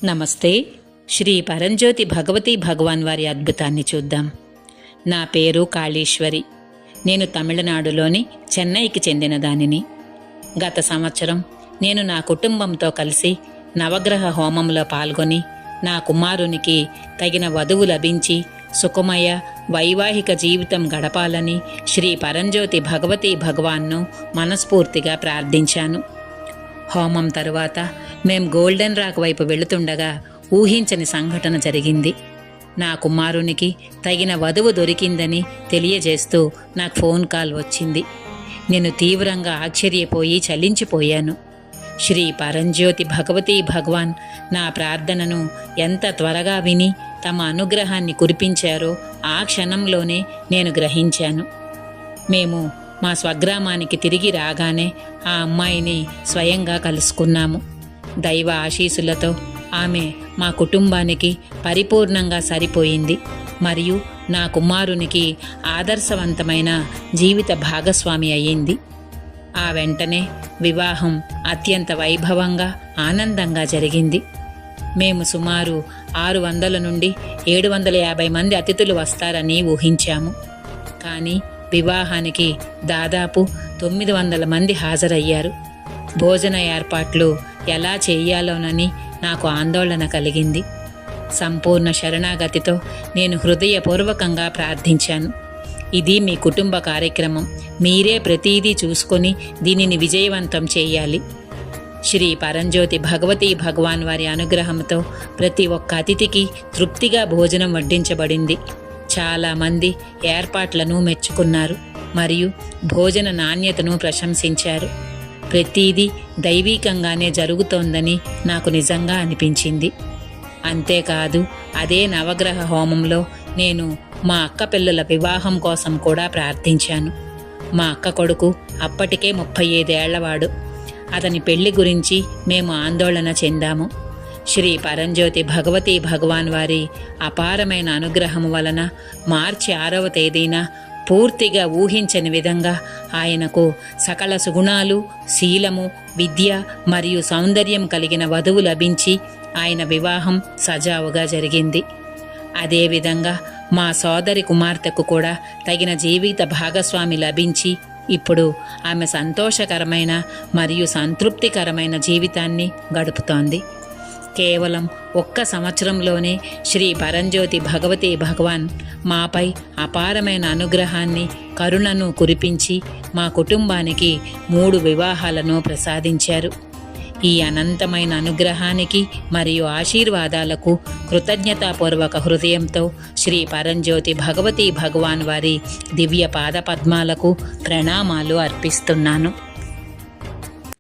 నమస్తే. శ్రీ పరంజ్యోతి భగవతీ భగవాన్ వారి అద్భుతాన్ని చూద్దాం. నా పేరు కాళీశ్వరి. నేను తమిళనాడులోని చెన్నైకి చెందిన దానిని. గత సంవత్సరం నేను నా కుటుంబంతో కలిసి నవగ్రహ హోమంలో పాల్గొని నా కుమారునికి తగిన వధువు లభించి సుఖమయ వైవాహిక జీవితం గడపాలని శ్రీ పరంజ్యోతి భగవతీ భగవాన్ను మనస్ఫూర్తిగా ప్రార్థించాను. హోమం తరువాత మేం గోల్డెన్ రాక్ వైపు వెళుతుండగా ఊహించని సంఘటన జరిగింది. నా కుమారునికి తగిన వధువు దొరికిందని తెలియజేస్తూ నాకు ఫోన్ కాల్ వచ్చింది. నేను తీవ్రంగా ఆశ్చర్యపోయి చలించిపోయాను. శ్రీ పరంజ్యోతి భగవతీ భగవాన్ నా ప్రార్థనను ఎంత త్వరగా విని తమ అనుగ్రహాన్ని కురిపించారో ఆ క్షణంలోనే నేను గ్రహించాను. మేము మా స్వగ్రామానికి తిరిగి రాగానే ఆ అమ్మాయిని స్వయంగా కలుసుకున్నాము. దైవ ఆశీస్సులతో ఆమె మా కుటుంబానికి పరిపూర్ణంగా సరిపోయింది మరియు నా కుమారునికి ఆదర్శవంతమైన జీవిత భాగస్వామి అయ్యింది. ఆ వెంటనే వివాహం అత్యంత వైభవంగా ఆనందంగా జరిగింది. మేము సుమారు 600 నుండి 750 మంది అతిథులు వస్తారని ఊహించాము. కానీ వివాహానికి దాదాపు 900 మంది హాజరయ్యారు. భోజన ఏర్పాట్లు ఎలా చేయాలోనని నాకు ఆందోళన కలిగింది. సంపూర్ణ శరణాగతితో నేను హృదయపూర్వకంగా ప్రార్థించాను. ఇది మీ కుటుంబ కార్యక్రమం, మీరే ప్రతీదీ చూసుకొని దీనిని విజయవంతం చేయాలి. శ్రీ పరంజ్యోతి భగవతీ భగవాన్ వారి అనుగ్రహంతో ప్రతి ఒక్క అతిథికి తృప్తిగా భోజనం వడ్డించబడింది. చాలామంది ఏర్పాట్లను మెచ్చుకున్నారు మరియు భోజన నాణ్యతను ప్రశంసించారు. ప్రతీదీ దైవీకంగానే జరుగుతోందని నాకు నిజంగా అనిపించింది. అంతేకాదు, అదే నవగ్రహ హోమంలో నేను మా అక్క పిల్లల వివాహం కోసం కూడా ప్రార్థించాను. మా అక్క కొడుకు అప్పటికే 35 ఏళ్లవాడు. అతని పెళ్లి గురించి మేము ఆందోళన చెందాము. శ్రీ పరంజ్యోతి భగవతీ భగవాన్ వారి అపారమైన అనుగ్రహం వలన మార్చి 6వ తేదీన పూర్తిగా ఊహించని విధంగా ఆయనకు సకల సుగుణాలు, శీలము, విద్య మరియు సౌందర్యం కలిగిన వధువు లభించి ఆయన వివాహం సజావుగా జరిగింది. అదేవిధంగా మా సోదరి కుమార్తెకు కూడా తగిన జీవిత భాగస్వామి లభించి ఇప్పుడు ఆమె సంతోషకరమైన మరియు సంతృప్తికరమైన జీవితాన్ని గడుపుతోంది. కేవలం 1 సంవత్సరంలోనే శ్రీ పరంజ్యోతి భగవతీ భగవాన్ మాపై అపారమైన అనుగ్రహాన్ని, కరుణను కురిపించి మా కుటుంబానికి 3 వివాహాలను ప్రసాదించారు. ఈ అనంతమైన అనుగ్రహానికి మరియు ఆశీర్వాదాలకు కృతజ్ఞతాపూర్వక హృదయంతో శ్రీ పరంజ్యోతి భగవతీ భగవాన్ వారి దివ్య పాదపద్మాలకు ప్రణామాలు అర్పిస్తున్నాను.